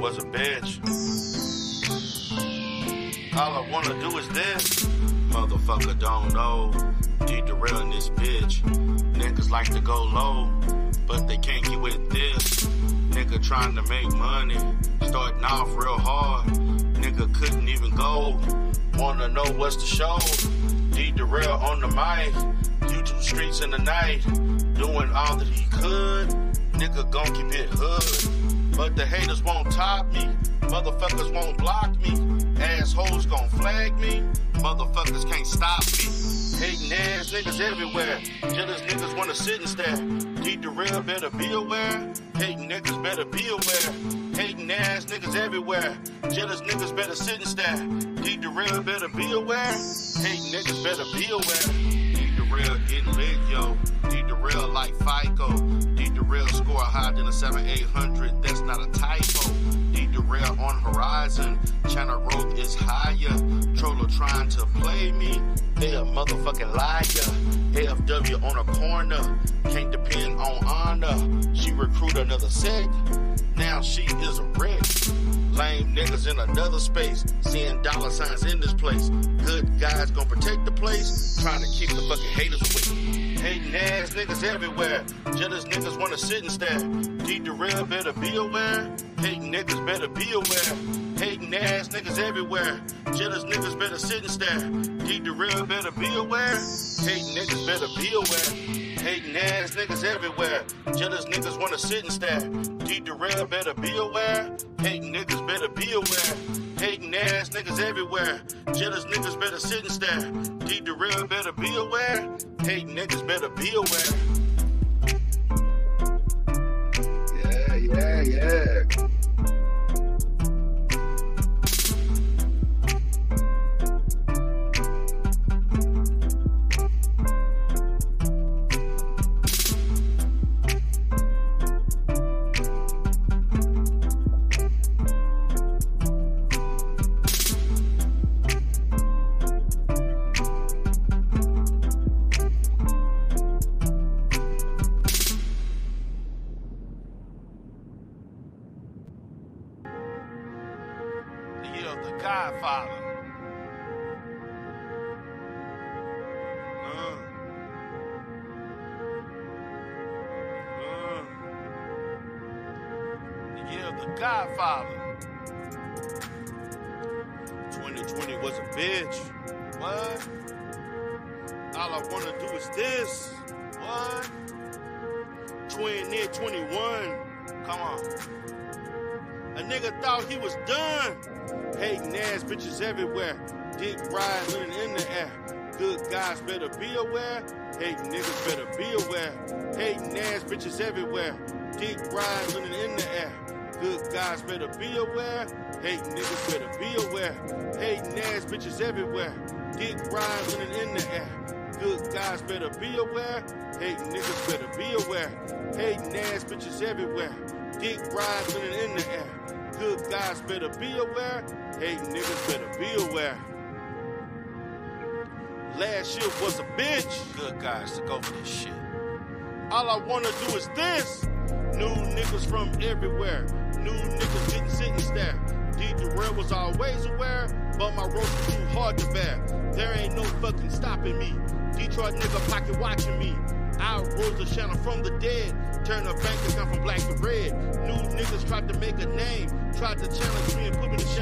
Was a bitch. All I wanna do is this. Motherfucker don't know. DERELL in this bitch. Niggas like to go low, but they can't get with this. Nigga trying to make money, starting off real hard. Nigga couldn't even go. Wanna know what's the show? DERELL on the mic. YouTube streets in the night. Doing all that he could. Nigga gon' keep it hood. But the haters won't top me, motherfuckers won't block me, assholes gon' flag me, motherfuckers can't stop me. Hating ass niggas everywhere, jealous niggas wanna sit and stare. DERELL better be aware, hating niggas better be aware. Hating ass niggas everywhere, jealous niggas better sit and stare. DERELL better be aware, hating niggas better be aware. DERELL getting lit, yo. DERELL like FICO. DERELL score higher than a 7-800. That's not a typo. DERELL on horizon. Channel growth is higher. Troller trying to play me. They a motherfucking liar. AFW on a corner. Can't depend on honor. She recruit another sect. Now she is a wreck. Lame niggas in another space. Seeing dollar signs in this place. Good guys gon' protect the place. Trying to keep the fucking haters away. Hating ass niggas everywhere. Jealous niggas wanna sit and stare. DERELL better be aware. Hating niggas better be aware. Hating ass niggas everywhere. Jealous niggas better sit and stare. DERELL better be aware. Hating niggas better be aware. Hating ass niggas everywhere. Jealous niggas wanna sit and stare. DERELL better be aware. Hating niggas better be aware. Hating ass niggas everywhere. Jealous niggas better sit and stare. DERELL better be aware. Hating niggas better be aware. Yeah. The Godfather. Yeah, the Godfather. 2020 was a bitch. What? All I wanna do is this. What? 2021. Come on. A nigga thought he was done. Hating ass bitches everywhere. Dick riding in the air. Good guys better be aware. Hating niggas better be aware. Hating ass bitches everywhere. Dick riding in the air. Good guys better be aware. Hating niggas better be aware. Hating ass bitches everywhere. Dick riding in the air. Good guys better be aware. Hating niggas better be aware. Hating ass bitches everywhere. Dick riding in the air. Good guys better be aware. Hating niggas better be aware. Last year was a bitch. Good guys took over this shit. All I wanna do is this. New niggas from everywhere. New niggas didn't sit and stare. DERELL was always aware, but my rope was too hard to bear. There ain't no fucking stopping me. Detroit nigga pocket watching me. I rose the channel from the dead. Turn a bank account from black to red. New niggas tried to make a name. Tried to challenge me and put me in the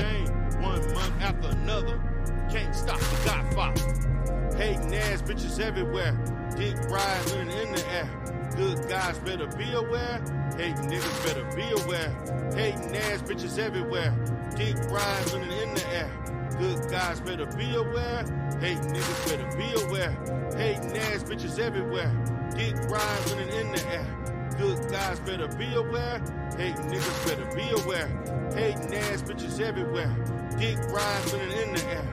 stop the Godfather. Hating ass bitches everywhere. Dick riding living in the air. Good guys better be aware. Hating niggas better be aware. Hating ass bitches everywhere. Dick riding living in the air. Good guys better be aware. Hating niggas better be aware. Hating ass bitches everywhere. Dick riding living in the air. Good guys better be aware. Hating niggas better be aware. Hating ass bitches everywhere. Dick riding living in the air.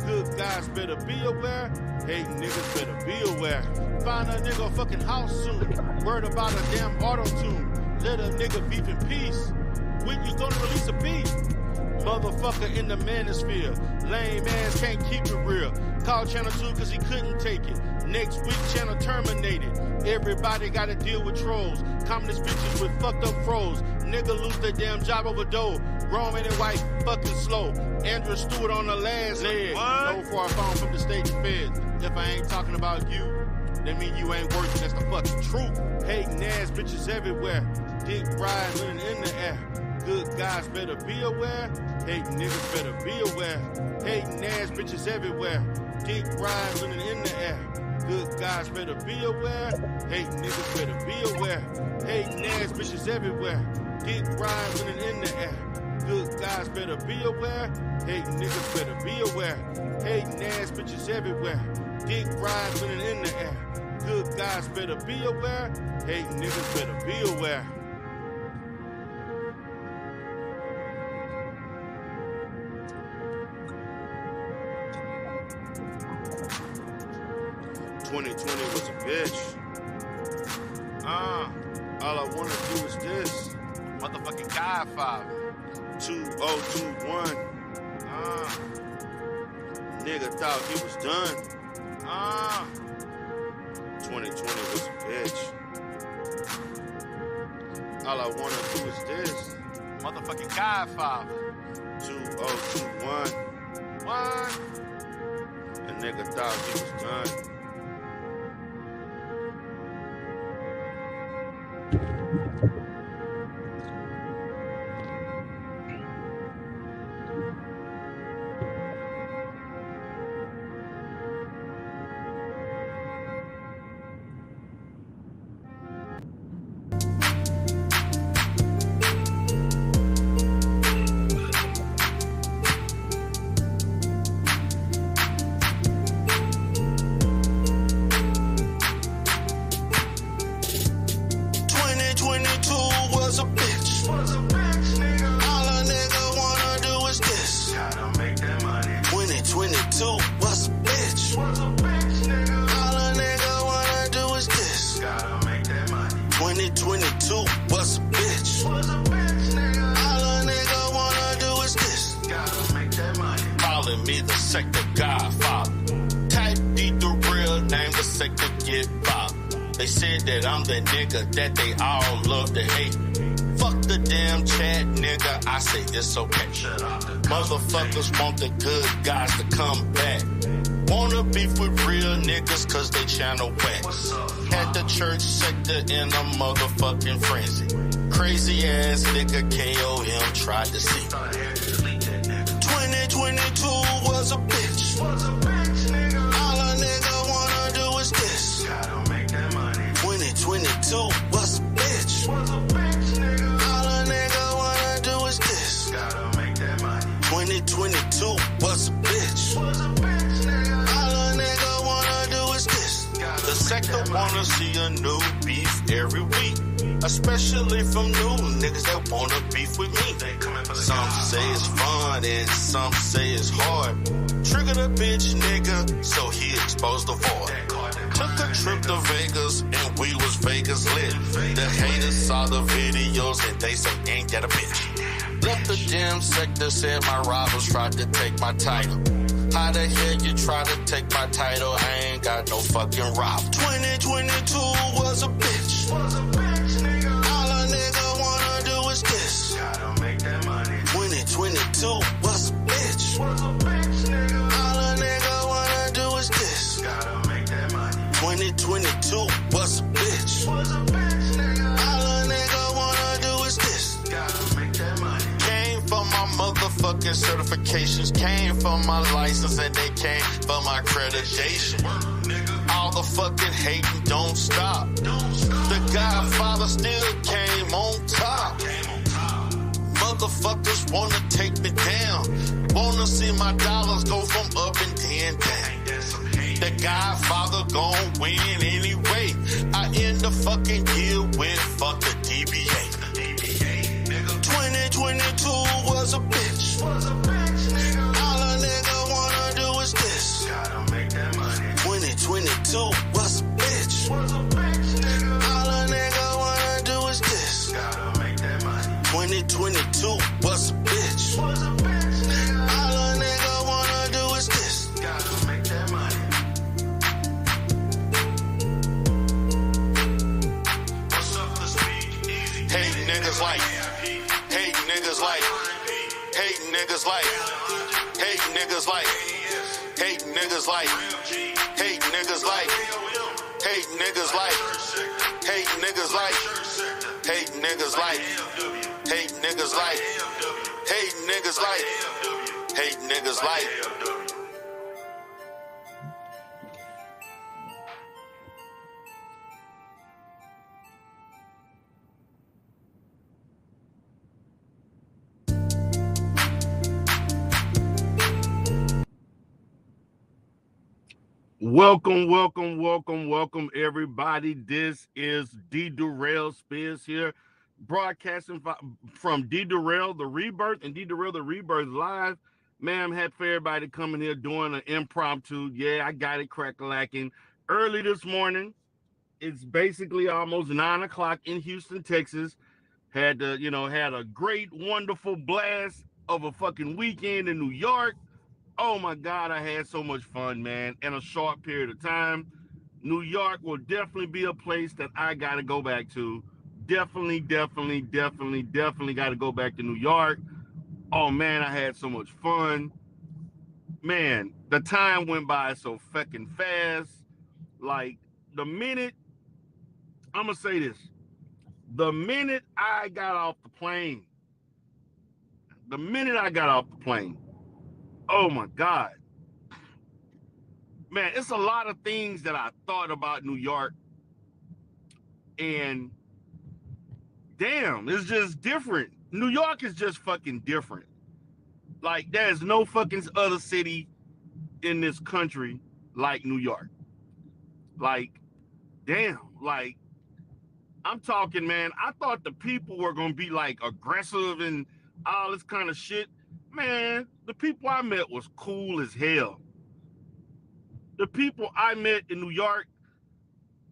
Good guys better be aware. Hating niggas better be aware. Find a nigga fucking house soon. Word about a damn auto-tune. Let a nigga beef in peace. When you gonna release a beat? Motherfucker in the manosphere. Lame ass can't keep it real. Called Channel 2 cause he couldn't take it. Next week channel terminated. Everybody gotta deal with trolls. Communist bitches with fucked up froze. Nigga lose their damn job over dough. Grown man and white fucking slow. Andrew Stewart on the last leg. No far phone from the state feds. If I ain't talking about you, that mean you ain't working, that's the fucking truth. Hating ass bitches everywhere. Dick riding living in the air. Good guys better be aware. Hating niggas better be aware. Hating ass bitches everywhere. Dick riding living in the air. Good guys better be aware. Hating niggas better be aware. Hating ass bitches everywhere. Dick riding living in the air. Good guys better be aware. Hating niggas better be aware. Hating ass bitches everywhere. Dick riding living in the air. Good guys better be aware. Hating niggas better be aware. Was a bitch. All I wanna do is this. Motherfucking Godfather. 2021. Nigga thought he was done. 2020 was a bitch. All I wanna do is this. Motherfucking Godfather. 2021. What? A nigga thought he was done. That they all love to hate. Fuck the damn chat, nigga. I say it's okay. Motherfuckers want the good guys to come back. Wanna beef with real niggas cause they channel whack. Had the church sector in a motherfucking frenzy. Crazy ass nigga KOM tried to see. 2022 was a bitch. All a nigga wanna do is this. 2022 was a bitch. All a nigga wanna do is this. 2022 was a bitch. All a nigga wanna do is this. The sector wanna see a new beef every week. Especially from new niggas that wanna beef with me. Some say it's fun and some say it's hard. Trigger the bitch nigga, so he exposed the void. Took a trip to Vegas and we was Vegas lit. The haters saw the videos and they say ain't that a bitch. Left the damn sector, said my rivals tried to take my title. How the hell you try to take my title? I ain't got no fucking rival. 2022 was a bitch. All a nigga wanna do is this. 2022 was a bitch. All a nigga wanna do is this. 2022 was a bitch. All a nigga wanna do is this. Came for my motherfucking fucking certifications came for my license and they came for my accreditation. All the fucking hating don't stop. The Godfather still came on top. Motherfuckers wanna take me down. Wanna see my dollars go from up and then down. The Godfather gon' win anyway. I end the fucking year with fuck the DBA. 2022 was a bitch. All a nigga wanna do is this. 2022 was a bitch. All a nigga wanna do is this. 2022 was a bitch. All a nigga wanna do is this. Gotta make that money. What's up the speed? Easy. Hate niggas like. Hate niggas like. Hate niggas like. Hate niggas like. Hate niggas like. Hate niggas like. Hate niggas like. Hate niggas like. Hate niggas like. Hate niggas like. Hate niggas like. Hate niggas like. Welcome, everybody. This is DERELL Spears here, broadcasting from DERELL, the Rebirth, and DERELL, the Rebirth live. Man, I'm happy for everybody coming here doing an impromptu. Yeah, I got it crack-a-lacking. Early this morning, it's basically almost 9 o'clock in Houston, Texas. Had a great, wonderful blast of a fucking weekend in New York. Oh my God, I had so much fun, man, in a short period of time. New York will definitely be a place that I got to go back to. Definitely got to go back to New York. Oh man, I had so much fun. Man, the time went by so fucking fast. Like, I'm going to say this. The minute I got off the plane, oh my God. Man, it's a lot of things that I thought about New York. And damn, it's just different. New York is just fucking different. Like, there's no fucking other city in this country like New York. Like, damn, like, I'm talking, man, I thought the people were going to be like aggressive and all this kind of shit. Man, the people I met was cool as hell. The people I met in New York,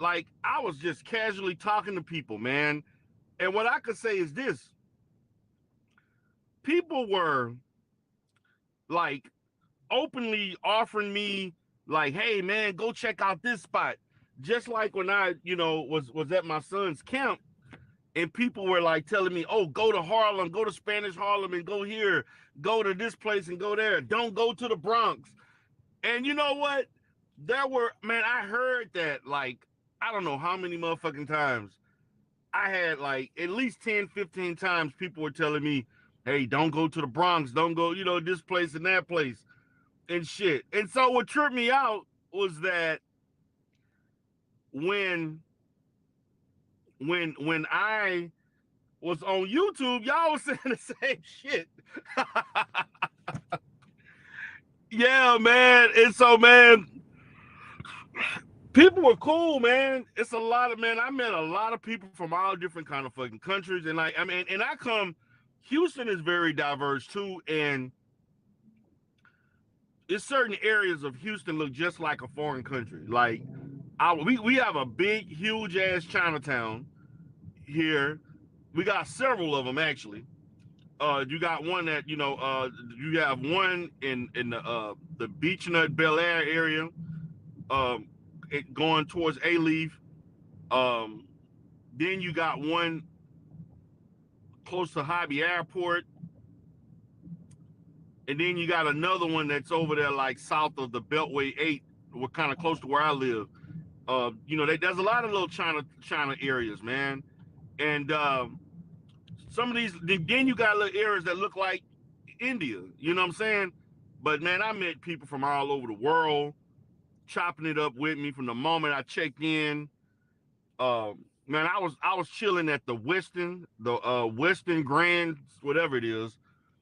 like, I was just casually talking to people, man. And what I could say is this. People were, like, openly offering me, like, hey, man, go check out this spot. Just like when I, was at my son's camp. And people were like telling me, oh, go to Harlem, go to Spanish Harlem and go here, go to this place and go there. Don't go to the Bronx. And you know what? I heard that like, I don't know how many motherfucking times. I had like at least 10, 15 times people were telling me, hey, don't go to the Bronx. Don't go, this place and that place and shit. And so what tripped me out was that when I was on YouTube, y'all was saying the same shit. Yeah, man. And so, man, people were cool, man. It's a lot of, man, I met a lot of people from all different kind of fucking countries. And Houston is very diverse too. And it's certain areas of Houston look just like a foreign country. Like, we have a big, huge ass Chinatown here. We got several of them actually. You got one that you have one in the Beach Nut Bel Air area, going towards A-Leaf. Then you got one close to Hobby Airport, and then you got another one that's over there like south of the Beltway 8. We're kind of close to where I live. There's a lot of little China areas, man. And some of these, then you got little areas that look like India, you know what I'm saying? But man, I met people from all over the world chopping it up with me from the moment I checked in. Man, I was chilling at the Westin Grand, whatever it is.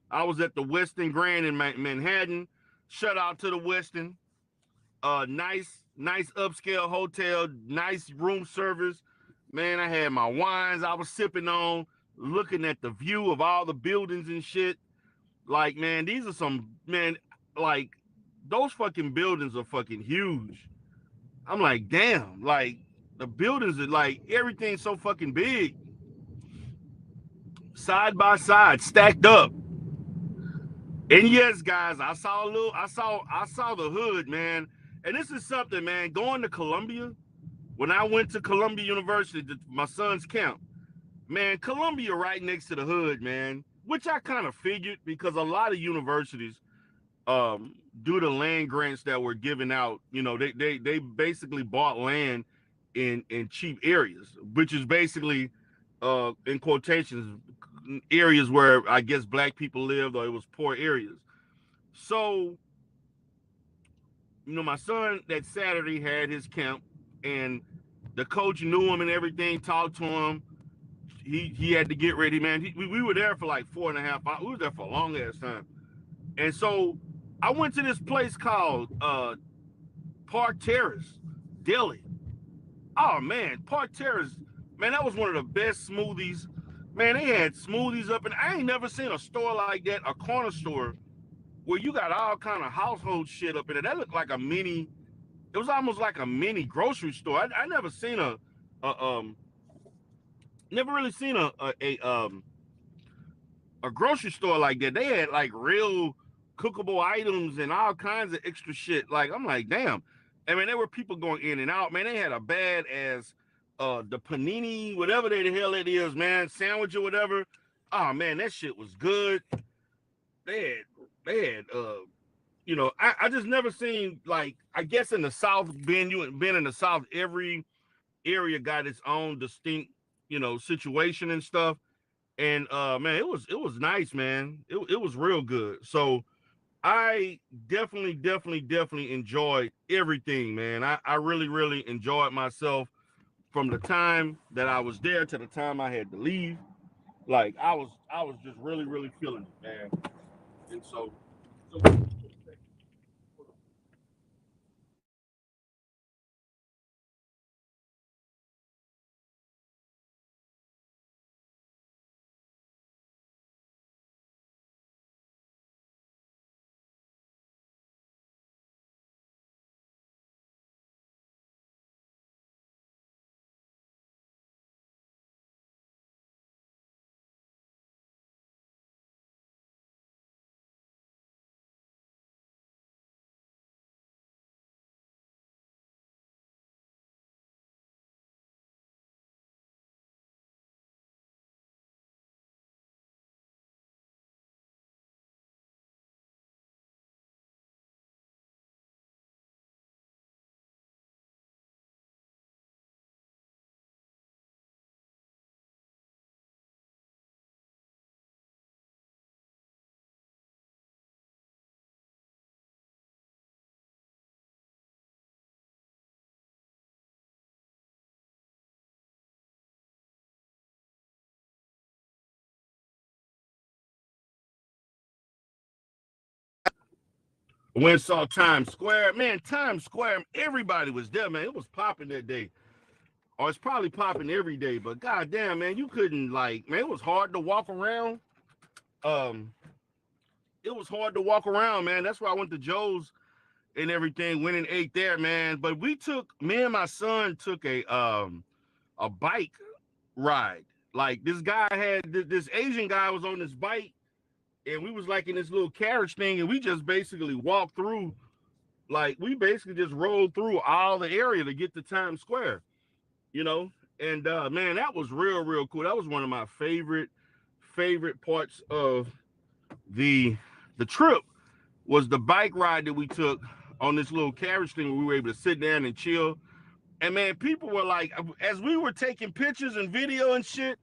I was at the Westin Grand in Manhattan. Shout out to the Westin. Nice upscale hotel, nice room service. Man, I had my wines I was sipping on, looking at the view of all the buildings and shit. Like, man, these are some, man, like, those fucking buildings are fucking huge. I'm like, damn, like, the buildings are like, everything's so fucking big. Side by side, stacked up. And yes, guys, I saw the hood, man. And this is something, man, going to Columbia, when I went to Columbia University, my son's camp, man, Columbia right next to the hood, man, which I kind of figured because a lot of universities, due to land grants that were given out, you know, they basically bought land in cheap areas, which is basically, in quotations, areas where I guess black people lived, or it was poor areas. So, you know, my son that Saturday had his camp, and the coach knew him and everything, talked to him. He had to get ready, man. We were there for like 4.5 hours. We were there for a long ass time. And so I went to this place called Park Terrace, Delhi. Oh man, Park Terrace, man, that was one of the best smoothies. Man, they had smoothies up, and I ain't never seen a store like that, a corner store, where you got all kind of household shit up in it. That looked like a mini. It was almost like a mini grocery store. I never seen never really seen a grocery store like that. They had like real cookable items and all kinds of extra shit. Like, I'm like, damn. I mean, there were people going in and out. Man, they had a bad ass the panini, whatever the hell it is, man, sandwich or whatever. Oh man, that shit was good. They had you know, I just never seen, like, I guess in the South, been in the South, every area got its own distinct, you know, situation and stuff. And man, it was nice, man. It was real good. So I definitely enjoyed everything, man. I really enjoyed myself from the time that I was there to the time I had to leave. Like, I was just really feeling it, man. And so when saw Times Square, man, Times Square, everybody was there, man. It was popping that day. Or it's probably popping every day, but goddamn, man, you couldn't, like, man, it was hard to walk around. Um, it was hard to walk around, man. That's why I went to Joe's and everything, went and ate there, man. But me and my son took a bike ride. Like, this guy had this Asian guy was on this bike, and we was like in this little carriage thing, and we just basically walked through, like, we basically just rolled through all the area to get to Times Square, you know. And man, that was real cool. That was one of my favorite parts of the trip, was the bike ride that we took on this little carriage thing where we were able to sit down and chill. And man, people were like, as we were taking pictures and video and shit,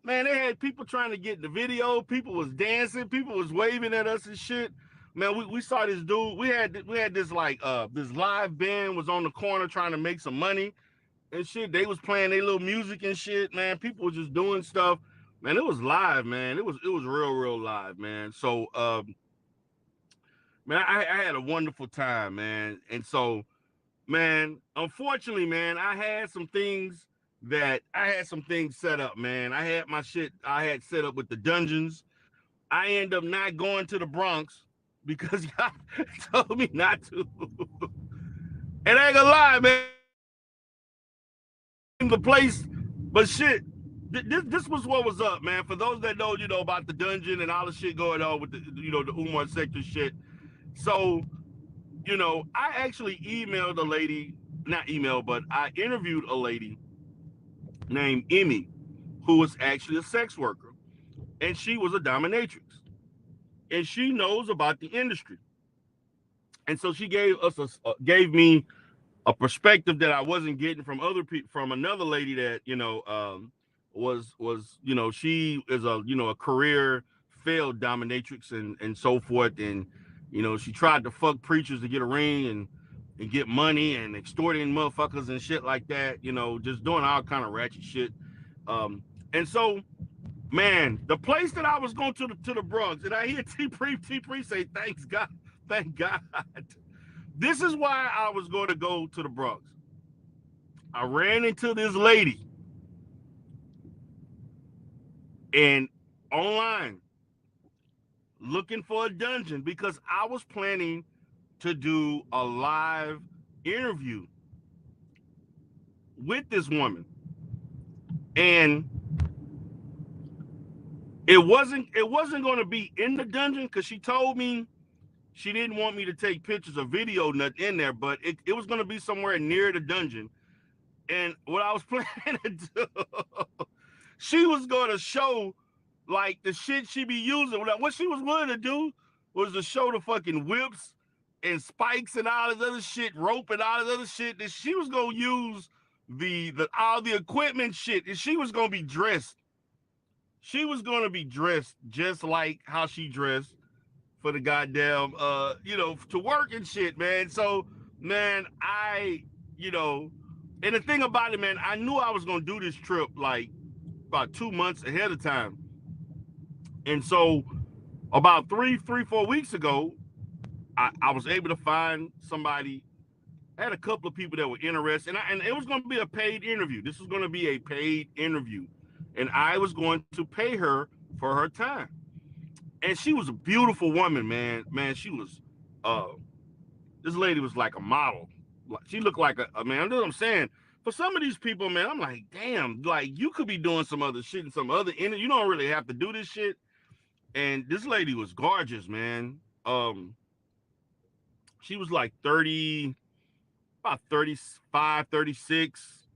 Man, they had people trying to get the video. People was dancing. People was waving at us and shit. Man, we saw this dude. We had this like this live band was on the corner trying to make some money and shit. They was playing their little music and shit. Man, people were just doing stuff. Man, it was live, man. It was real live, man. So man, I had a wonderful time, man. And so, man, unfortunately, man, I had some things set up, man. I had my shit I had set up with the dungeons. I end up not going to the Bronx because y'all told me not to. And I ain't gonna lie, man. The place, but shit, this was what was up, man. For those that know, about the dungeon and all the shit going on with the, the Umar sector shit. So, I actually emailed a lady, not emailed, but I interviewed a lady named Emmy, who was actually a sex worker, and she was a dominatrix, and she knows about the industry, and so she gave me a perspective that I wasn't getting from other people, from another lady that was she is a career failed dominatrix and so forth, and she tried to fuck preachers to get a ring and get money and extorting motherfuckers and shit like that, just doing all kind of ratchet shit. And so, man, the place that I was going to the Bronx, and I hear T-Pre say, thank God. This is why I was going to go to the Bronx. I ran into this lady and online looking for a dungeon because I was planning to do a live interview with this woman. And it wasn't going to be in the dungeon because she told me she didn't want me to take pictures or video nothing in there, but it was going to be somewhere near the dungeon. And what I was planning to do, she was going to show like the shit she be using. What she was willing to do was to show the fucking whips and spikes and all this other shit, rope and all this other shit that she was going to use the all the equipment shit, and she was going to be dressed. She was going to be dressed just like how she dressed for the goddamn, to work and shit, man. So, man, and the thing about it, man, I knew I was going to do this trip like about 2 months ahead of time. And so about 4 weeks ago, I was able to find somebody. I had a couple of people that were interested, and it was going to be a paid interview. This was going to be a paid interview, and I was going to pay her for her time. And she was a beautiful woman, man. Man, she was, this lady was like a model. She looked like a man. That's what I'm saying. For some of these people, man, I'm like, damn, like you could be doing some other shit and some other interview. You don't really have to do this shit. And this lady was gorgeous, man. She was like 30, about 35, 36.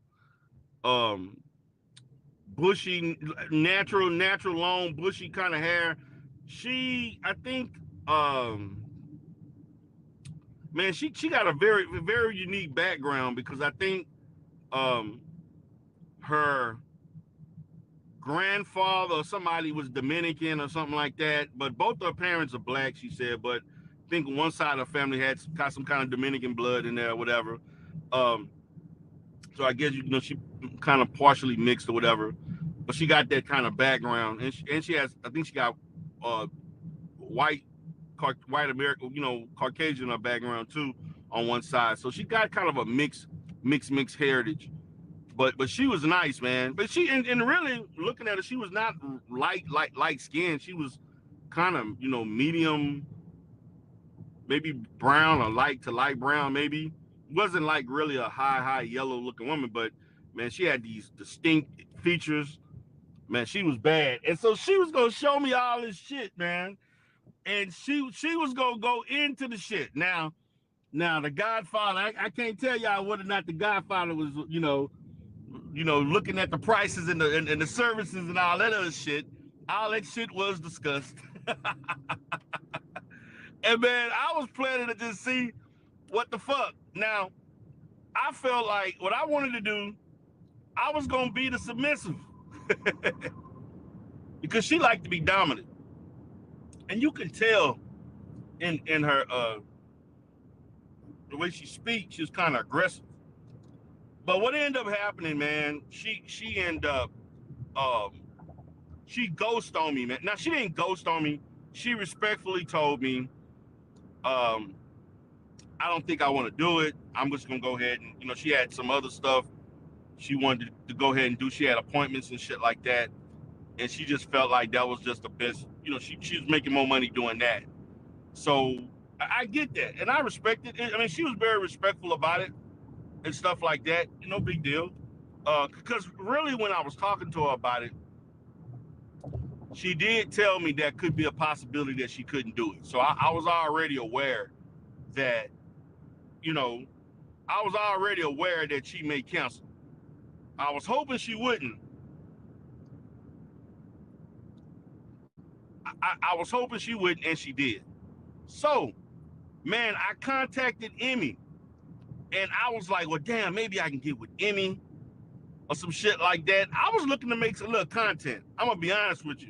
Bushy, natural, long, bushy kind of hair. She, I think, man, she got a very, very unique background because I think her grandfather or somebody was Dominican or something like that, but both her parents are black, she said, but I think one side of the family got some kind of Dominican blood in there or whatever. So I guess, she kind of partially mixed or whatever, but she got that kind of background, and she has, I think she got white American, Caucasian in her background too on one side. So she got kind of a mixed heritage. But she was nice, man. But she and really looking at her, she was not light skin. She was kind of, medium, maybe brown or light to light brown, maybe. Wasn't like really a high yellow looking woman, but man, she had these distinct features. Man, she was bad. And so she was gonna show me all this shit, man. And she was gonna go into the shit. Now the Godfather, I can't tell y'all whether or not the Godfather was, looking at the prices and the services and all that other shit. All that shit was discussed. And man, I was planning to just see what the fuck. Now, I felt like what I wanted to do, I was gonna be the submissive. because she liked to be dominant, and you can tell in her the way she speaks, she's kind of aggressive. But what ended up happening, man, she ended up um, she ghosted on me, man. Now she didn't ghost on me. She respectfully told me, um, I don't think I want to do it. I'm just gonna go ahead and she had some other stuff she wanted to go ahead and do. She had appointments and shit like that, and she just felt like that was just the best. She was making more money doing that. So I get that, and I respect it. I mean, she was very respectful about it and stuff like that. No big deal. Because really, when I was talking to her about it, she did tell me that could be a possibility that she couldn't do it. So I was already aware that, you know, I was already aware that she may cancel. I was hoping she wouldn't. I was hoping she wouldn't, and she did. So, man, I contacted Emmy, and I was like, well, damn, maybe I can get with Emmy or some shit like that. I was looking to make some little content. I'm going to be honest with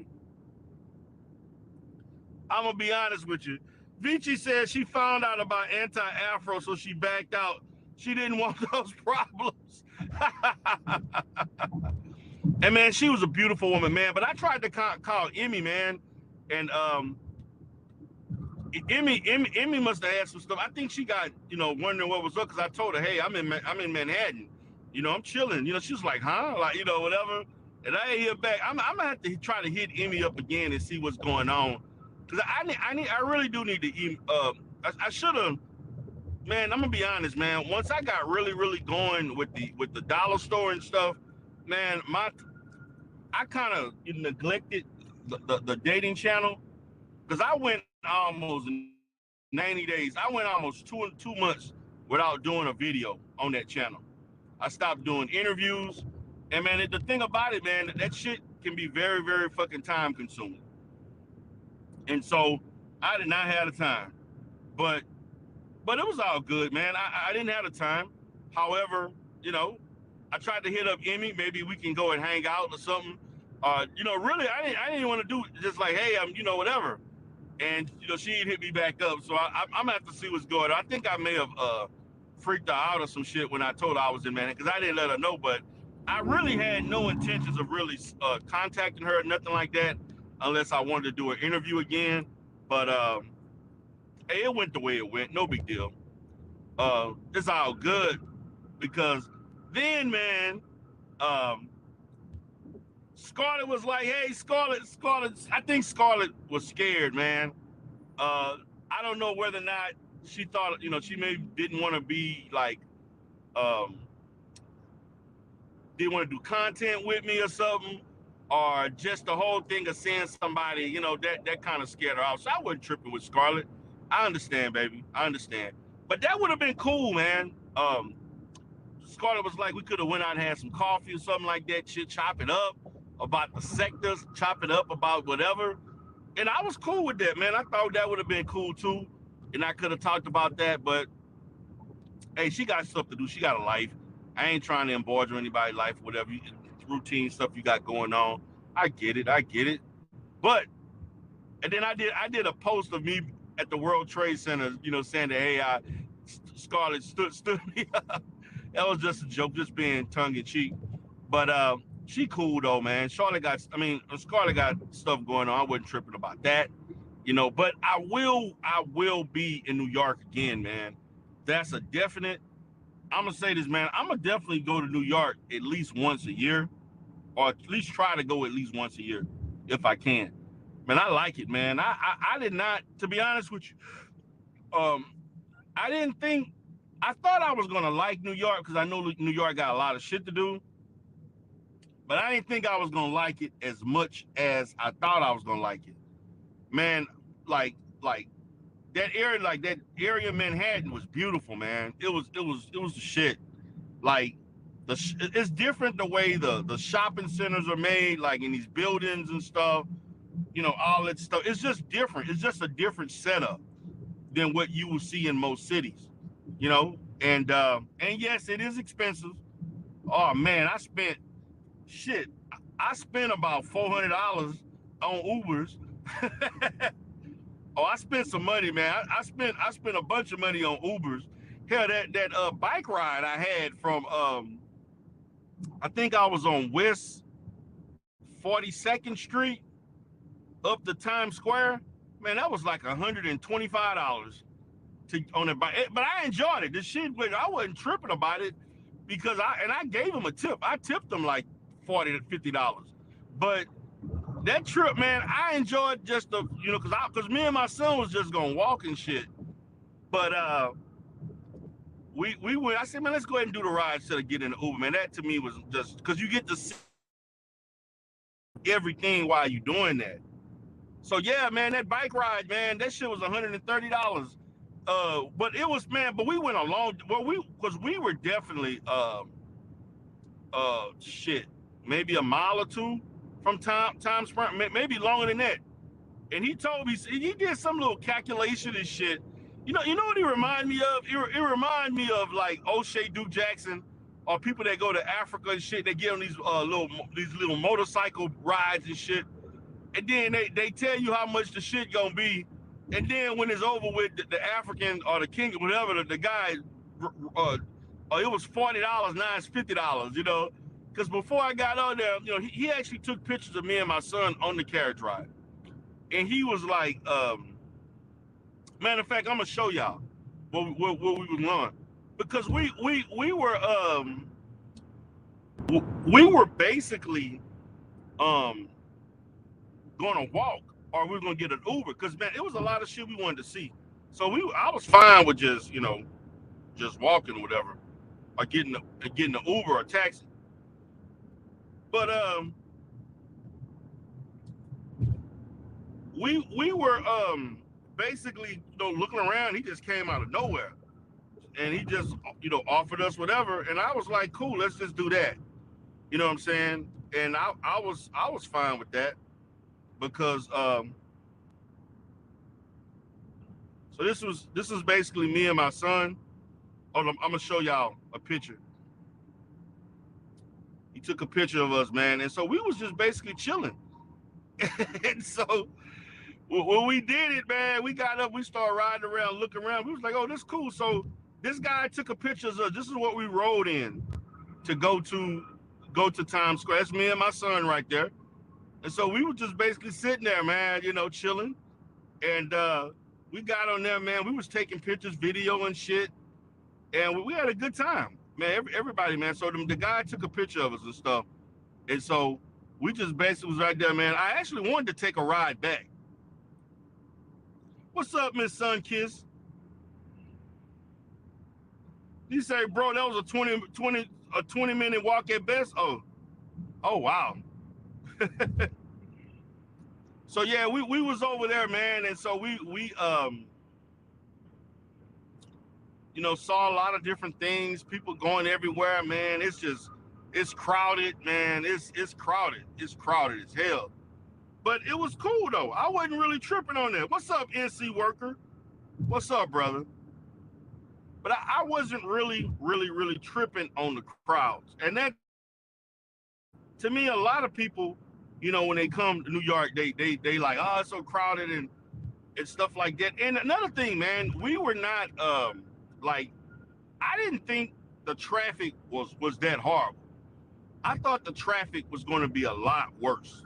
you. Vici said she found out about anti-Afro, so she backed out. She didn't want those problems. And, man, she was a beautiful woman, man. But I tried to call Emmy, man, and Emmy must have had some stuff. I think she got, wondering what was up, because I told her, hey, I'm in Manhattan. I'm chilling. She was like, huh? Like, whatever. And I ain't hear back. I'm going to have to try to hit Emmy up again and see what's going on. Because I really do need to, I should have, man, I'm going to be honest, man. Once I got really, really going with the dollar store and stuff, man, I kind of neglected the dating channel. Because I went almost 90 days. I went almost two months without doing a video on that channel. I stopped doing interviews. And, man, the thing about it, man, that shit can be very, very fucking time consuming. And so I did not have the time. But it was all good, man. I didn't have the time. However, I tried to hit up Emmy. Maybe we can go and hang out or something. Really, I didn't want to do it just like, hey, I'm, whatever. And, she didn't hit me back up. So I'm going to have to see what's going on. I think I may have freaked her out or some shit when I told her I was in Manhattan, because I didn't let her know. But I really had no intentions of really contacting her or nothing like that, unless I wanted to do an interview again. But hey, it went the way it went. No big deal. It's all good, because then, man, Scarlett was like, hey, Scarlett, I think Scarlett was scared, man. I don't know whether or not she thought, she maybe didn't want to be like, didn't want to do content with me or something, or just the whole thing of seeing somebody, that kind of scared her out. So I wasn't tripping with Scarlett. I understand, baby. I understand. But that would have been cool, man. Scarlett was like, we could have went out and had some coffee or something like that, shit, chop it up about the sectors, chop it up about whatever. And I was cool with that, man. I thought that would have been cool too. And I could have talked about that, but hey, she got stuff to do. She got a life. I ain't trying to embargo anybody's life, whatever routine stuff you got going on. I get it. But, and then I did a post of me at the World Trade Center, saying that, hey, Scarlett stood me up. That was just a joke, just being tongue in cheek. But she cool though, man. Scarlett got stuff going on. I wasn't tripping about that, But I will be in New York again, man. That's a definite. I'm gonna say this, man. I'm gonna definitely go to New York at least once a year, or at least try to go at least once a year if I can. Man, I like it, man. I did not, to be honest with you. I didn't think. I thought I was gonna like New York, because I know New York got a lot of shit to do. But I didn't think I was gonna like it as much as I thought I was gonna like it. Man, like that area of Manhattan was beautiful, man. It was the shit. Like it's different the way the shopping centers are made, like in these buildings and stuff. All that stuff. It's just different. It's just a different setup than what you will see in most cities. And yes, it is expensive. Oh man, I spent about $400 on Ubers. Oh, I spent some money, man. I spent a bunch of money on Ubers. Hell, that bike ride I had from I think I was on West 42nd Street up to Times Square. Man, that was like $125 to on a bike. But I enjoyed it. The shit, I wasn't tripping about it because I gave him a tip. I tipped him like $40 to $50. But that trip, man, I enjoyed just the, because me and my son was just gonna walk and shit. But we went. I said, man, let's go ahead and do the ride instead of getting the Uber. Man, that to me was just because you get to see everything while you doing that. So yeah, man, that bike ride, man, that shit was $130. But it was, man, but we went a long, well, because we were definitely shit, maybe a mile or two from Times Square, maybe longer than that. And he told me, he did some little calculation and shit. You know what he reminded me of? It reminded me of like O'Shea Duke Jackson, or people that go to Africa and shit. They get on these little motorcycle rides and shit, and then they tell you how much the shit gonna be, and then when it's over with, the African or the king or whatever, the guy, it was $40, now it's $50. Because before I got on there, he actually took pictures of me and my son on the carriage ride, and he was like, matter of fact, I'm gonna show y'all what we was on, because we were basically gonna walk, or we were gonna get an Uber, because man, it was a lot of shit we wanted to see. So I was fine with just just walking or whatever, or getting the Uber or taxi. But we were basically looking around. He just came out of nowhere, and he just offered us whatever, and I was like, cool, let's just do that. You know what I'm saying? And I was fine with that, because so this was basically me and my son. Hold on, I'm gonna show y'all a picture. He took a picture of us, man, and so we was just basically chilling. And so when we did it, man, we got up, we started riding around, looking around. We was like, oh, this is cool. So this guy took a picture of, this is what we rode in to go to Times Square. That's me and my son right there. And so we were just basically sitting there, man, chilling. And we got on there, man. We was taking pictures, video and shit. And we had a good time, man. Everybody, man. So the guy took a picture of us and stuff. And so we just basically was right there, man. I actually wanted to take a ride back. What's up, Miss Sunkiss? He say, bro, that was a 20-minute walk at best. Oh wow. So yeah, we was over there, man, and so we saw a lot of different things. People going everywhere, man. It's crowded, man. It's crowded. It's crowded as hell. But it was cool though. I wasn't really tripping on that. What's up, NC worker? What's up, brother? But I wasn't really tripping on the crowds. And that, to me, a lot of people, when they come to New York, they like, oh, it's so crowded and stuff like that. And another thing, man, we were not like, I didn't think the traffic was that horrible. I thought the traffic was going to be a lot worse.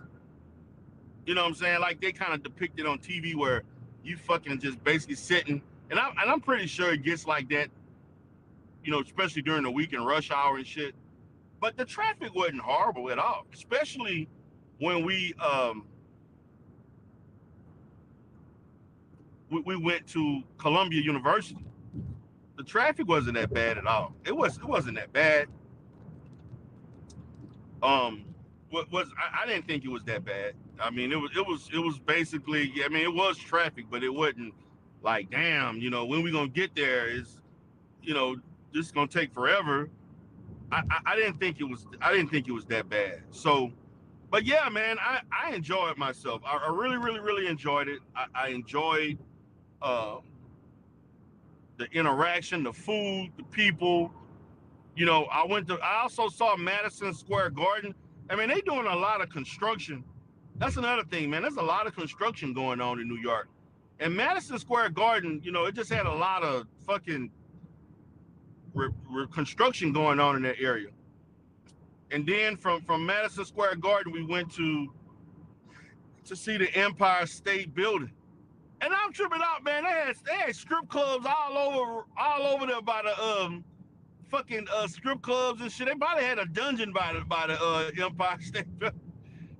You know what I'm saying? Like they kind of depicted on TV where you fucking just basically sitting, and I'm pretty sure it gets like that, especially during the weekend rush hour and shit. But the traffic wasn't horrible at all, especially when we went to Columbia University. The traffic wasn't that bad at all. It wasn't that bad. I didn't think it was that bad. I mean, it was basically, I mean, it was traffic, but it wasn't like, damn, when we gonna get there is, this is gonna take forever. I didn't think it was that bad. So, but yeah, man, I enjoyed myself. I really enjoyed it. I enjoyed the interaction, the food, the people. I also saw Madison Square Garden. I mean, they doing a lot of construction That's another thing, man. There's a lot of construction going on in New York. And Madison Square Garden, it just had a lot of fucking construction going on in that area. And then from Madison Square Garden, we went to see the Empire State Building. And I'm tripping out, man. They had strip clubs all over there by the fucking strip clubs and shit. They probably had a dungeon by the Empire State Building.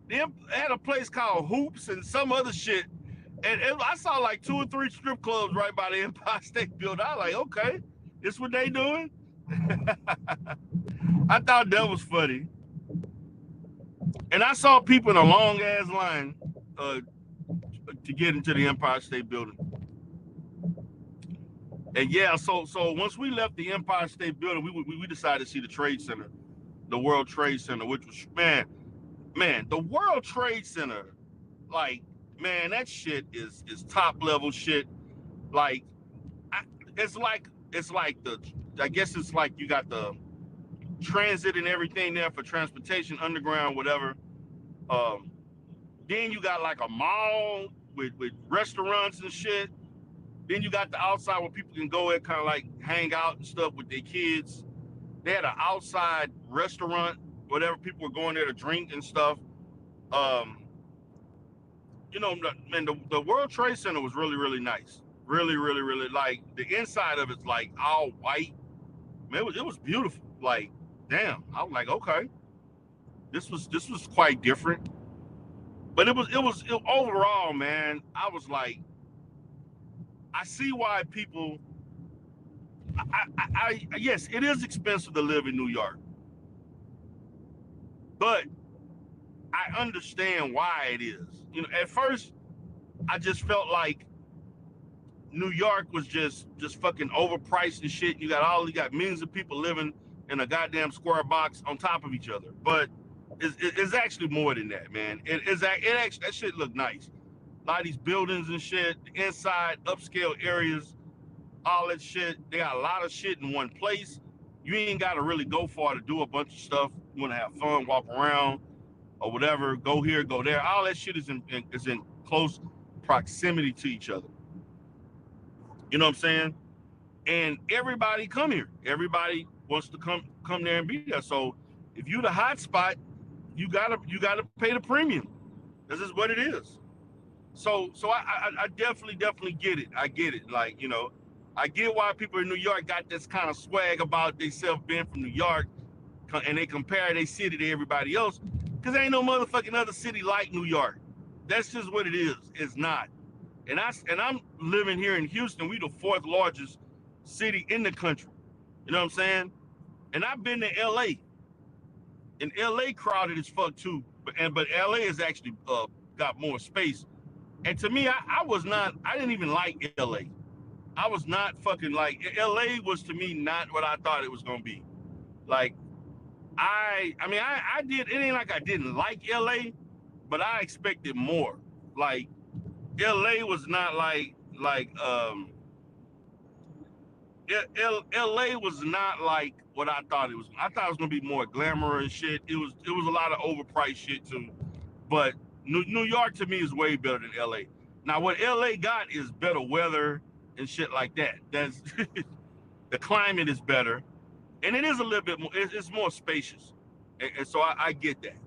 They had a place called Hoops and some other shit. And I saw like 2 or 3 strip clubs right by the Empire State Building. I was like, okay, this what they doing? I thought that was funny. And I saw people in a long ass line to get into the Empire State Building. And yeah, so once we left the Empire State Building, we decided to see the Trade Center, the World Trade Center, which was man, the World Trade Center, like, man, that shit is top level shit. Like, it's like I guess it's like you got the transit and everything there for transportation, underground, whatever. Then you got like a mall with restaurants and shit. Then you got the outside where people can go and kind of like hang out and stuff with their kids. They had an outside restaurant, whatever, people were going there to drink and stuff. Man, the World Trade Center was really, really nice. Really, really, really, like, the inside of it's like all white. Man, it was beautiful. Like, damn, I was like, okay, this was quite different. But it was overall, man, I was like, I see why people, yes, it is expensive to live in New York, but I understand why it is. At first, I just felt like New York was just fucking overpriced and shit. You got millions of people living in a goddamn square box on top of each other. But it's actually more than that, man. It actually, that shit look nice. A lot of these buildings and shit, inside upscale areas, all that shit. They got a lot of shit in one place. You ain't got to really go far to do a bunch of stuff. You want to have fun, walk around, or whatever. Go here, go there. All that shit is in close proximity to each other. You know what I'm saying? And everybody come here. Everybody wants to come there and be there. So if you the hot spot, you gotta pay the premium. This is what it is. So I definitely get it. I get it. Like, I get why people in New York got this kind of swag about themselves being from New York, and they compare their city to everybody else, because there ain't no motherfucking other city like New York. That's just what it is. It's not. And I'm living here in Houston. We the 4th largest city in the country. You know what I'm saying? And I've been to LA. And LA crowded as fuck too. But LA is actually got more space. And to me, I didn't even like LA. I was not fucking like, LA was to me not what I thought it was gonna be. Like, I did, it ain't like I didn't like LA, but I expected more. Like, LA was not like LA was not like what I thought it was. I thought it was gonna be more glamour and shit. It was a lot of overpriced shit too. But New York to me is way better than LA. Now what LA got is better weather and shit like that. That's the climate is better, and it is a little bit more. It's more spacious, and so I get that.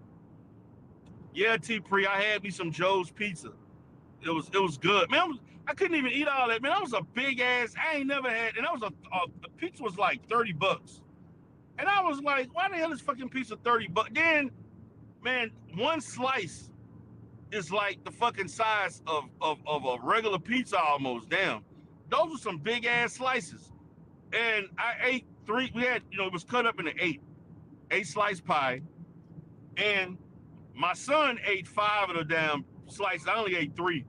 Yeah, T-Pre, I had me some Joe's Pizza. It was good, man. I couldn't even eat all that, man. That was a big ass. I ain't never had, and that was the pizza was like $30, and I was like, why the hell is fucking pizza $30? Then, man, one slice is like the fucking size of a regular pizza almost. Damn, those were some big ass slices, and I ate 3. We had, it was cut up into 8 slice pie, and my son ate 5 of the damn slices. I only ate 3.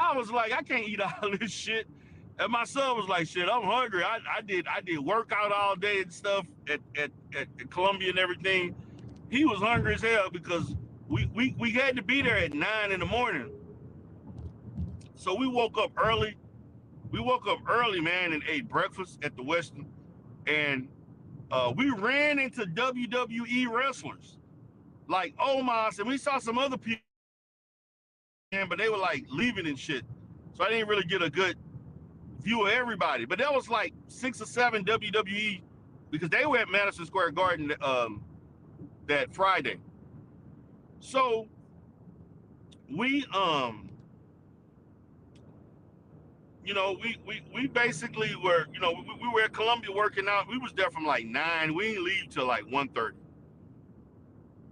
I was like, I can't eat all this shit. And my son was like, shit, I'm hungry. I did workout all day and stuff at Columbia and everything. He was hungry as hell because we had to be there at 9 in the morning. So we woke up early. We woke up early, man, and ate breakfast at the Westin. And we ran into WWE wrestlers like Omos, and we saw some other people but they were like leaving and shit. So I didn't really get a good view of everybody. But that was like 6 or 7 WWE because they were at Madison Square Garden that Friday. So we we basically were, we were at Columbia working out. We was there from like 9. We didn't leave till like 1:30.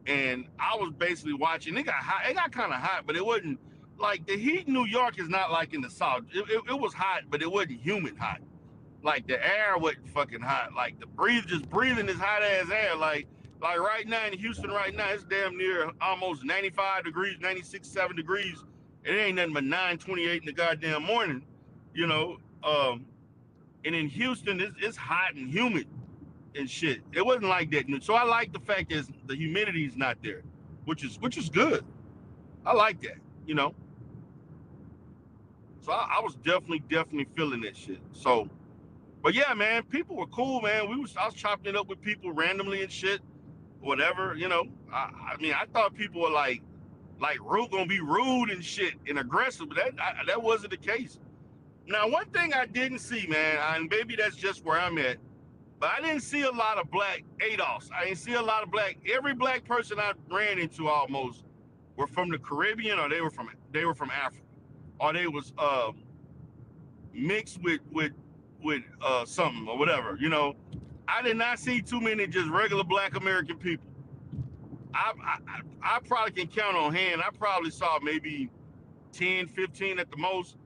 And I was basically watching. It got hot. It got kind of hot, but it wasn't like the heat in New York is not like in the South. It was hot, but it wasn't humid hot. Like the air wasn't fucking hot. Like just breathing this hot ass air. Like right now in Houston, right now it's damn near almost 95 degrees, 96, 7 degrees. It ain't nothing but 9:28 in the goddamn morning, you know. And in Houston, it's hot and humid and shit. It wasn't like that. So I like the fact that the humidity is not there, which is good. I like that, you know. So I was definitely feeling that shit. So, but yeah, man, people were cool, man. I was chopping it up with people randomly and shit, whatever, you know. I mean, I thought people were like rude, gonna be rude and shit and aggressive, but that wasn't the case. Now, one thing I didn't see, man, and maybe that's just where I'm at, but I didn't see a lot of black ADOS. I didn't see a lot of every black person I ran into almost were from the Caribbean, or they were from Africa, or they was mixed with something or whatever, you know. I did not see too many just regular black American people. I probably can count on hand. I probably saw maybe 10, 15 at the most.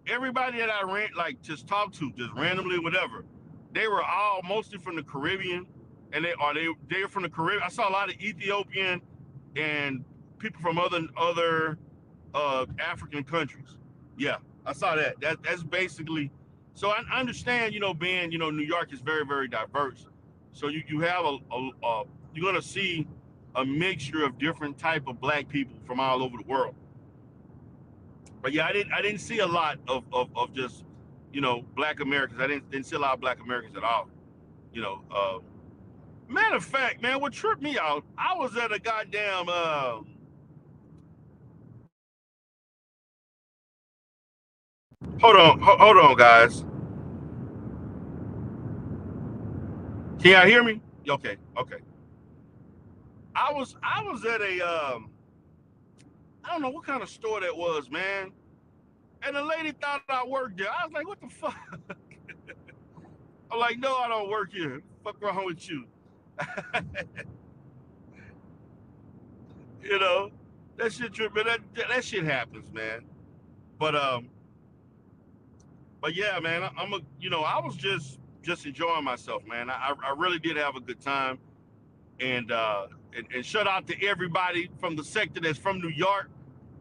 Everybody that I just talked to, just randomly, whatever, they were all mostly from the Caribbean, and they were from the Caribbean. I saw a lot of Ethiopian and people from other African countries. Yeah, I saw that. That's basically. So I understand, being, New York is very, very diverse. So you have you're gonna see a mixture of different type of black people from all over the world. But yeah, I didn't see a lot of just, black Americans. I didn't see a lot of black Americans at all. You know, matter of fact, man, what tripped me out, I was at a goddamn hold on, guys. Can y'all hear me? Okay, okay. I was at a I don't know what kind of store that was, man. And the lady thought I worked there. I was like, what the fuck? I'm like, no, I don't work here. Fuck wrong with you? You know, that shit tripping. That shit happens, man. But but yeah, man, I was just enjoying myself, man. I really did have a good time, and shout out to everybody from the sector that's from New York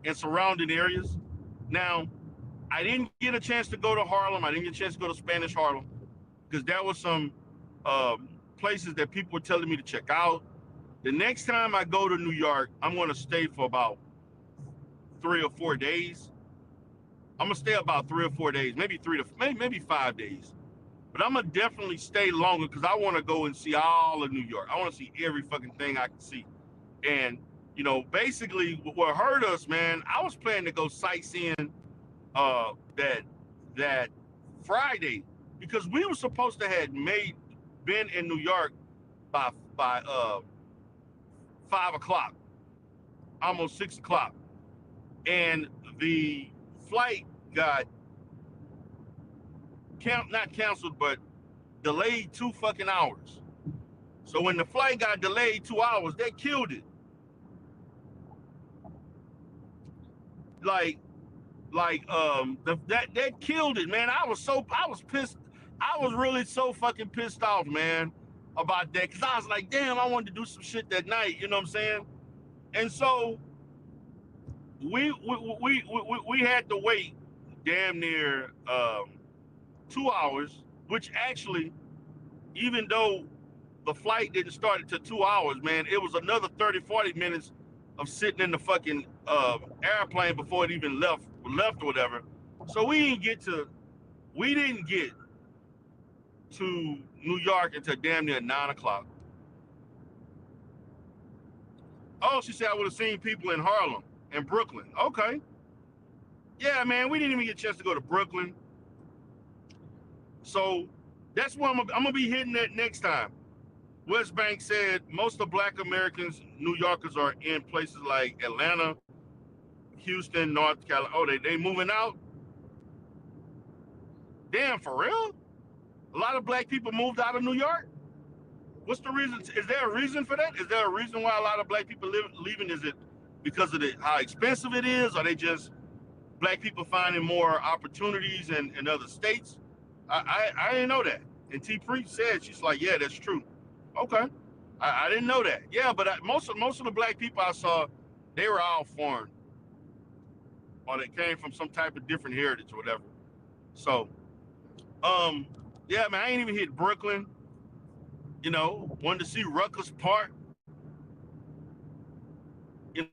and surrounding areas. Now, I didn't get a chance to go to Harlem. I didn't get a chance to go to Spanish Harlem because there was some places that people were telling me to check out. The next time I go to New York, I'm going to stay for about 3 or 4 days. I'm gonna stay about 3 or 4 days, maybe maybe 5 days. But I'm gonna definitely stay longer because I want to go and see all of New York. I want to see every fucking thing I can see. And basically, what hurt us, man, I was planning to go sightseeing that Friday because we were supposed to have been in New York by 5 o'clock, almost 6 o'clock, and the flight got not canceled, but delayed 2 fucking hours. So when the flight got delayed 2 hours, they killed it. That killed it, man. I was pissed. I was really so fucking pissed off, man, about that because I was like, damn, I wanted to do some shit that night. You know what I'm saying? And so we had to wait damn near 2 hours, which actually, even though the flight didn't start until 2 hours, man, it was another 30, 40 minutes of sitting in the fucking airplane before it even left or whatever. So we didn't get to New York until damn near 9 o'clock. Oh, she said I would have seen people in Harlem and Brooklyn. Okay. Yeah, man, we didn't even get a chance to go to Brooklyn. So that's where I'm gonna be hitting that next time. West Bank said most of Black Americans, New Yorkers, are in places like Atlanta, Houston, North Carolina. Oh, they moving out? Damn, for real? A lot of black people moved out of New York? What's the reason? Is there a reason for that? Is there a reason why a lot of black people leaving? Is it because of how expensive it is? Are they just black people finding more opportunities in other states? I didn't know that. And T Preach said, she's like, yeah, that's true. Okay. I didn't know that. Yeah, but most of the black people I saw, they were all foreign, or they came from some type of different heritage or whatever. So, um, yeah, man, I ain't even hit Brooklyn. Wanted to see Ruckus Park. You know,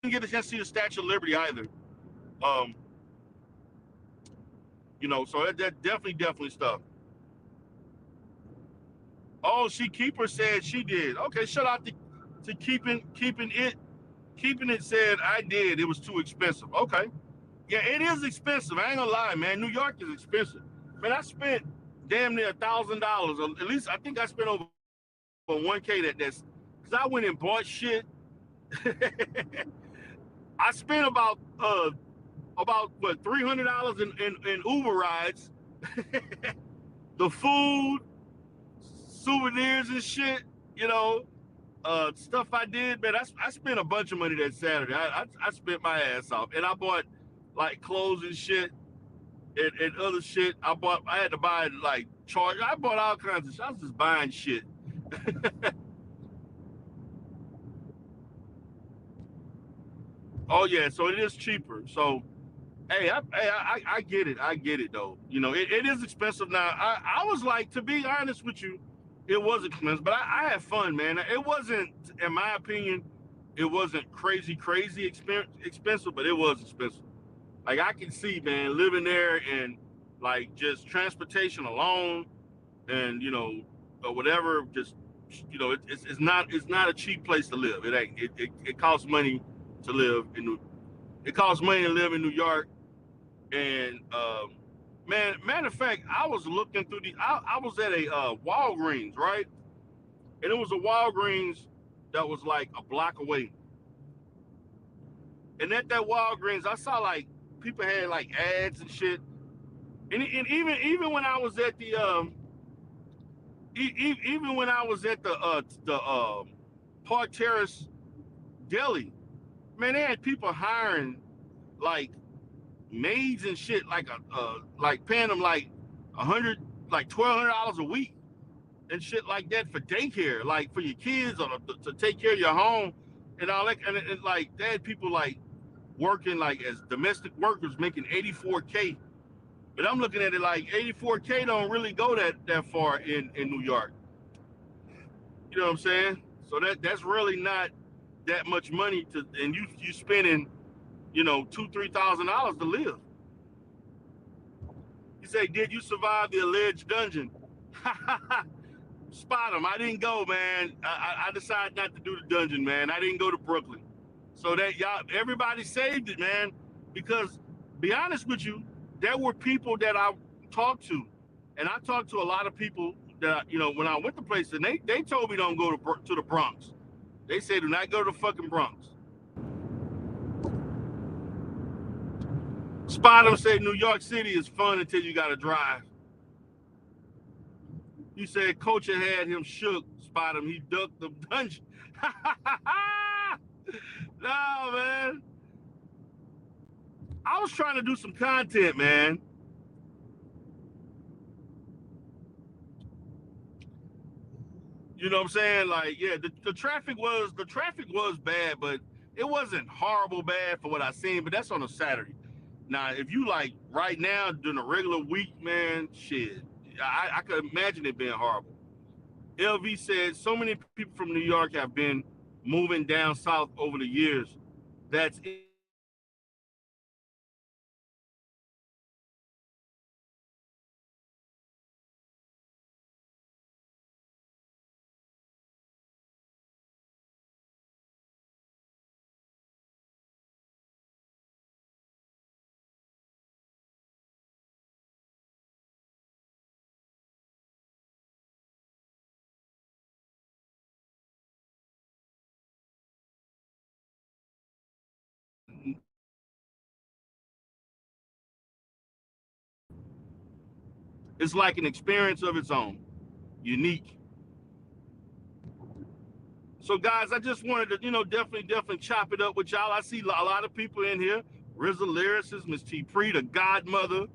didn't get a chance to see the Statue of Liberty either. Um, so that definitely stuff. Oh, she keeper said she did. Okay, shout out to keeping it said I did. It was too expensive. Okay. Yeah, it is expensive. I ain't gonna lie, man. New York is expensive. Man, I spent damn near $1,000. At least I think I spent over 1K that's because I went and bought shit. I spent about what $300 in Uber rides, the food, souvenirs and shit. You know, stuff I did, man. I spent a bunch of money that Saturday. I spent my ass off, and I bought like clothes and shit and other shit. I had to buy like charge. I bought all kinds of shit. I was just buying shit. Oh yeah, so it is cheaper. So hey, I get it. I get it though. It is expensive now. I was like, to be honest with you, it was expensive, but I had fun, man. It wasn't, in my opinion, it wasn't crazy expensive, but it was expensive. Like I can see, man, living there and like just transportation alone, and or whatever. Just it's not a cheap place to live. It ain't. It costs money to live in it costs money to live in New York. And man, matter of fact, I was looking through I was at a Walgreens, right? And it was a Walgreens that was like a block away. And at that Walgreens, I saw like people had like ads and shit. And even when I was at the even when I was at the Park Terrace Deli, man, they had people hiring like maids and shit, like like paying them like 100, like $1,200 a week and shit like that for daycare, like for your kids, or to take care of your home and all that. And like they had people like working like as domestic workers making 84K. But I'm looking at it like 84K don't really go that far in New York. You know what I'm saying? So that's really not that much money and you spending $2,000-3,000 to live. He said, "Did you survive the alleged dungeon?" Spot him. I didn't go, man. I decided not to do the dungeon, man. I didn't go to Brooklyn. So that y'all, everybody saved it, man. Because, be honest with you, there were people that I talked to, and I talked to a lot of people that when I went to places, and they told me don't go to the Bronx. They said do not go to the fucking Bronx. Spot him said New York City is fun until you got to drive. He said Culture had him shook. Spot him. He ducked the dungeon. No, man. I was trying to do some content, man. You know what I'm saying? Like, yeah, the traffic was bad, but it wasn't horrible bad for what I seen. But that's on a Saturday. Now, if you like right now during a regular week, man, shit, I could imagine it being horrible. LV said so many people from New York have been moving down south over the years. That's It's like an experience of its own, unique. So, guys, I just wanted to, definitely chop it up with y'all. I see a lot of people in here. RZA Lyricist, Miss T. Pre, the Godmother.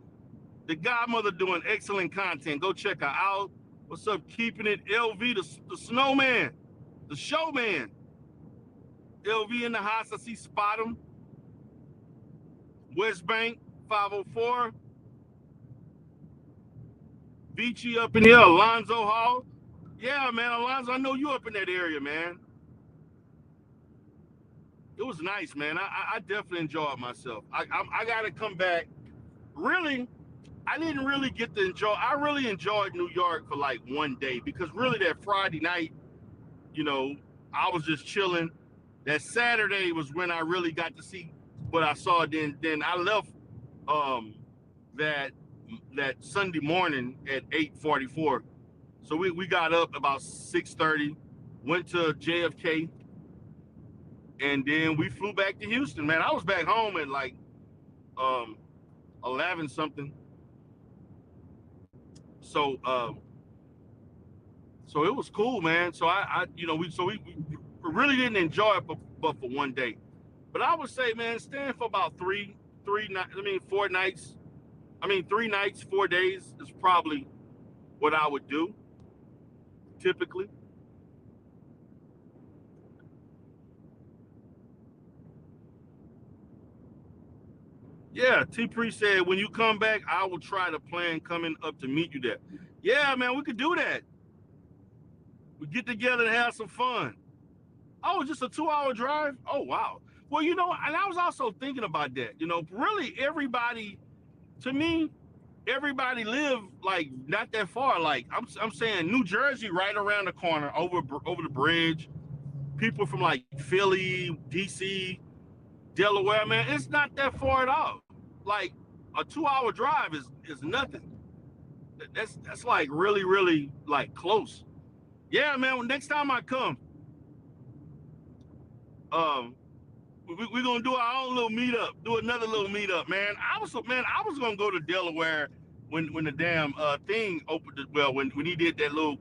The Godmother doing excellent content. Go check her out. What's up, Keeping It? LV, the Snowman, the Showman. LV in the house. I see Spot'em. West Bank, 504. Vici up in here. Alonzo Hall. Yeah, man, Alonzo, I know you up in that area, man. It was nice, man. I definitely enjoyed myself. I got to come back. Really, I didn't really get to enjoy. I really enjoyed New York for like one day because really that Friday night, I was just chilling. That Saturday was when I really got to see what I saw. Then I left that Sunday morning at 8:44. So we got up about 6:30, went to JFK, and then we flew back to Houston. Man, I was back home at like 11 something. So it was cool, man. So we really didn't enjoy it, but for one day. But I would say, man, staying for about 4 nights. 3 nights, 4 days is probably what I would do, typically. Yeah, T Pre said, when you come back, I will try to plan coming up to meet you there. Yeah, man, we could do that. We get together and have some fun. Oh, just a 2-hour drive? Oh, wow. Well, and I was also thinking about that. Really everybody, to me, everybody live like not that far. Like I'm saying New Jersey right around the corner, over the bridge. People from like Philly, DC, Delaware, man, it's not that far at all. Like a 2-hour drive is nothing. That's like really, really like close. Yeah, man. Well, next time I come, we're gonna do our own little meetup. Do another little meetup, man. I was gonna go to Delaware when the damn thing opened. Well, when he did that little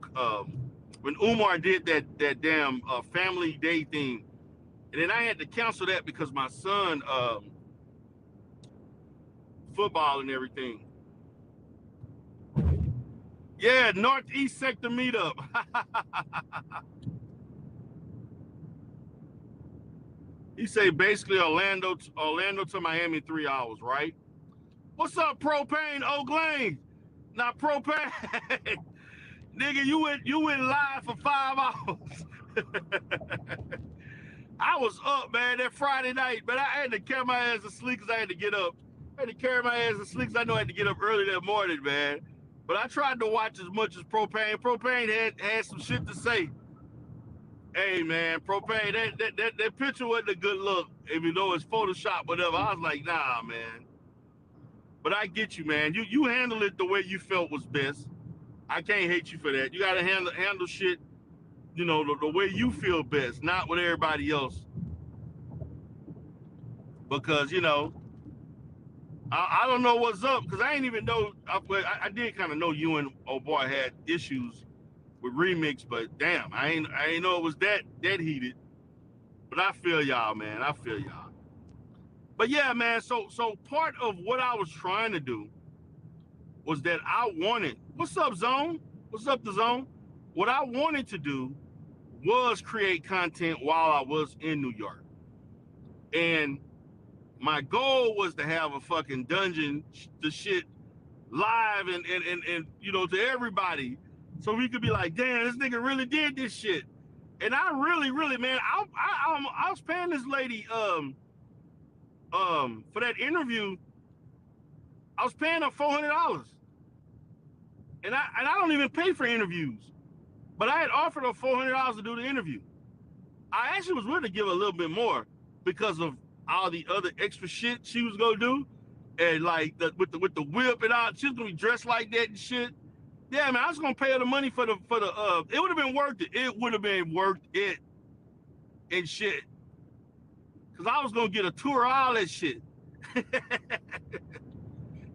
when Umar did that damn family day thing, and then I had to cancel that because my son football and everything. Yeah, Northeast Sector meetup. He say basically Orlando to Miami 3 hours, right? What's up, Propane Oak Lane? Not Propane. Nigga, you went live for 5 hours. I was up, man, that Friday night, but I had to carry my ass to sleep because I had to get up. I had to carry my ass to sleep because I know I had to get up early that morning, man. But I tried to watch as much as Propane. Propane had some shit to say. Hey, man, Propane, that picture wasn't a good look. Even though it's Photoshop, whatever. I was like, nah, man. But I get you, man. You handle it the way you felt was best. I can't hate you for that. You got to handle shit, the way you feel best, not with everybody else. Because, I don't know what's up, because I ain't even know. I did kind of know you and oh boy had issues with Remix, but damn, I ain't know it was that heated. But I feel y'all, man. I feel y'all. But yeah, man, so part of what I was trying to do was that I wanted, what's up, Zone? What's up, the Zone? What I wanted to do was create content while I was in New York. And my goal was to have a fucking dungeon, the shit live and to everybody. So we could be like, damn, this nigga really did this shit. And I really, really, man, I was paying this lady for that interview. I was paying her $400. And I don't even pay for interviews. But I had offered her $400 to do the interview. I actually was willing to give her a little bit more because of all the other extra shit she was gonna do. And like with the whip and all, she was gonna be dressed like that and shit. Yeah, man, I was gonna pay her the money for the it would have been worth it. It would have been worth it and shit. Cause I was gonna get a tour of all that shit.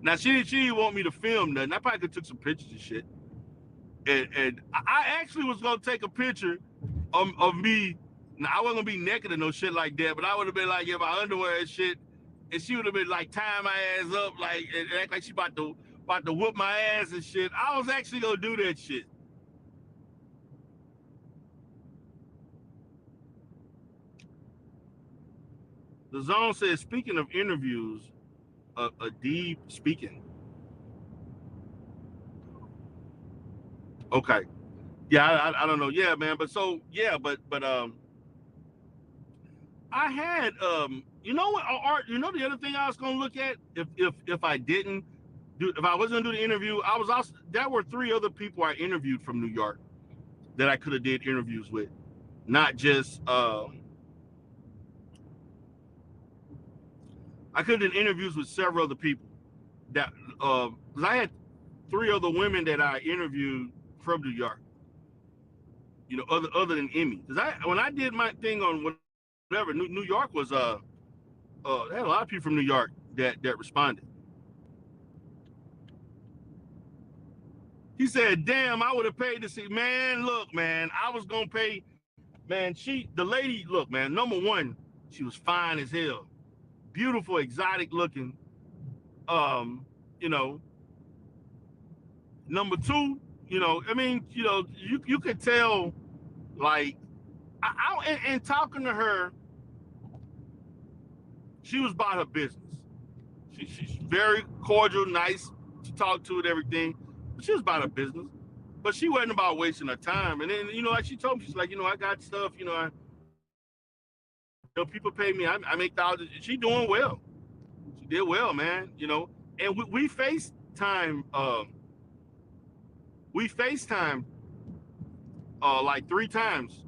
Now she didn't want me to film nothing. I probably could took some pictures and shit. And I actually was gonna take a picture of me. Now I wasn't gonna be naked or no shit like that, but I would have been like in my underwear and shit, and she would have been like tying my ass up, like and act like she about to whoop my ass and shit. I was actually gonna do that shit. The Zone says, speaking of interviews, a D speaking. Okay. Yeah, I don't know. Yeah, man. But so yeah, but I had you know what, Art, you know the other thing I was gonna look at if I didn't do, if I wasn't gonna do the interview, I was also, there were 3 other people I interviewed from New York that I could have did interviews with. Not just I could have done interviews with several other people that because I had 3 other women that I interviewed from New York. You know, other than Emmy, because when I did my thing on whatever, New York was they had a lot of people from New York that responded. He said, "Damn, I would have paid to see." Man, look, man, I was gonna pay. Man, the lady, look, man. Number one, she was fine as hell, beautiful, exotic looking. You know. Number two, you know, I mean, you know, you could tell, like, and talking to her, she was about her business. She's very cordial, nice to talk to and everything. But she was about her business. But she wasn't about wasting her time. And then, you know, like she told me, she's like, you know, I got stuff, you know, people pay me. I make thousands. She doing well. She did well, man. You know, and we FaceTime. We FaceTime like 3 times.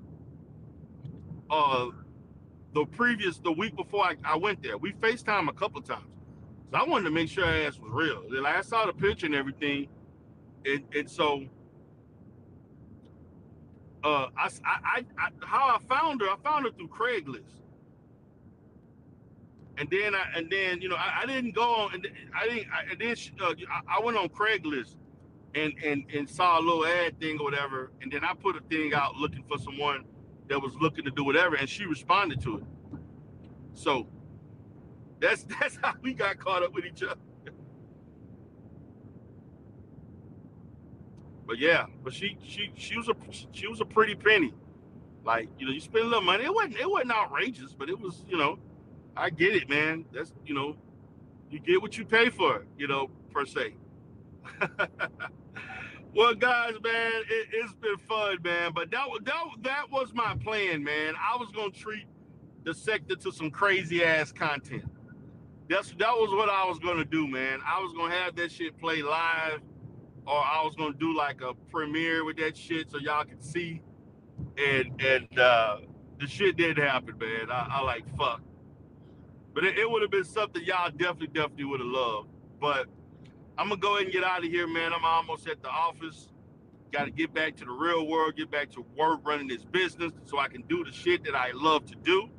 The week before I went there, we FaceTime a couple times. So I wanted to make sure her ass was real. Then I saw the picture and everything, and so how I found her through Craigslist. And then you know I didn't go on, and I went on Craigslist and saw a little ad thing or whatever, and then I put a thing out looking for someone that was looking to do whatever, and she responded to it. So that's how we got caught up with each other. But yeah, but she was a pretty penny. Like, you know, you spend a little money. It wasn't outrageous, but it was, you know, I get it, man. That's, you know, you get what you pay for, you know, per se. Well, guys, man, it's been fun, man. But that was my plan, man. I was gonna treat the sector to some crazy ass content. That was what I was gonna do, man. I was gonna have that shit play live, or I was gonna do like a premiere with that shit so y'all could see. And the shit didn't happen, man. I like fuck. But it would have been something y'all definitely would have loved. But I'm gonna go ahead and get out of here, man. I'm almost at the office. Got to get back to the real world, get back to work, running this business, so I can do the shit that I love to do.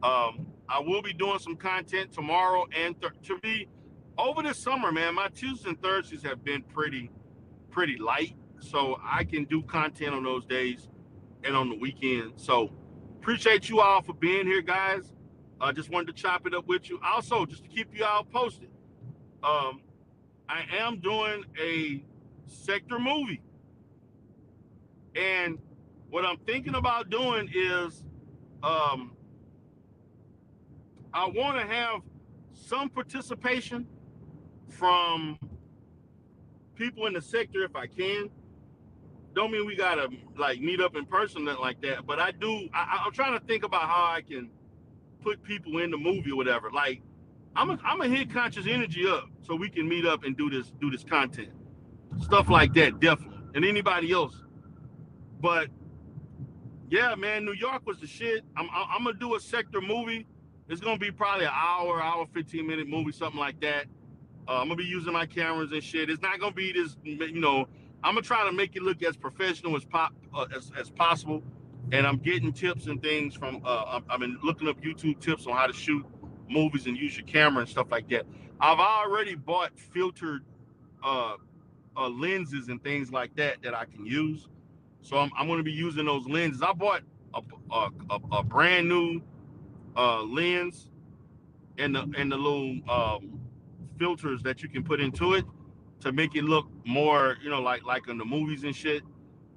I will be doing some content tomorrow and to be over this summer, man. My Tuesdays and Thursdays have been pretty light, so I can do content on those days and on the weekend. So appreciate you all for being here, guys. I just wanted to chop it up with you. Also, just to keep you all posted, I am doing a sector movie. And what I'm thinking about doing is I want to have some participation from people in the sector if I can. Don't mean we gotta like meet up in person, nothing like that. But I'm trying to think about how I can put people in the movie or whatever. Like I'm gonna hit Conscious Energy up so we can meet up and do this content, stuff like that, definitely, and anybody else. But yeah, man, New York was the shit. I'm gonna do a sector movie. It's gonna be probably an hour 15-minute movie, something like that. I'm gonna be using my cameras and shit. It's not gonna be this, you know. I'm gonna try to make it look as professional as possible. And I'm getting tips and things from. I've been looking up YouTube tips on how to shoot movies and use your camera and stuff like that. I've already bought filtered uh, lenses and things like that I can use. So I'm going to be using those lenses. I bought a brand new lens and the little filters that you can put into it to make it look more, like in the movies and shit.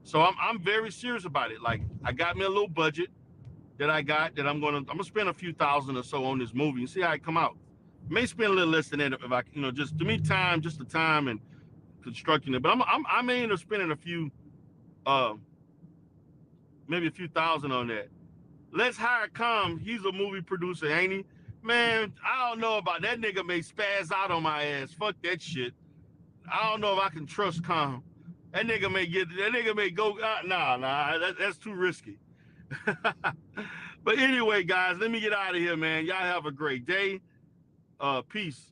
So I'm very serious about it. Like I got me a little budget that I'm gonna spend a few thousand or so on this movie and see how it come out. May spend a little less than that if I, just to me just the time and constructing it. But I may end up spending uh, maybe a few thousand on that. Let's hire Calm. He's a movie producer, ain't he? Man, I don't know about that nigga may spaz out on my ass. Fuck that shit. I don't know if I can trust Calm. That nigga may go, nah, that's too risky. But anyway, guys, let me get out of here, man. Y'all have a great day. Peace.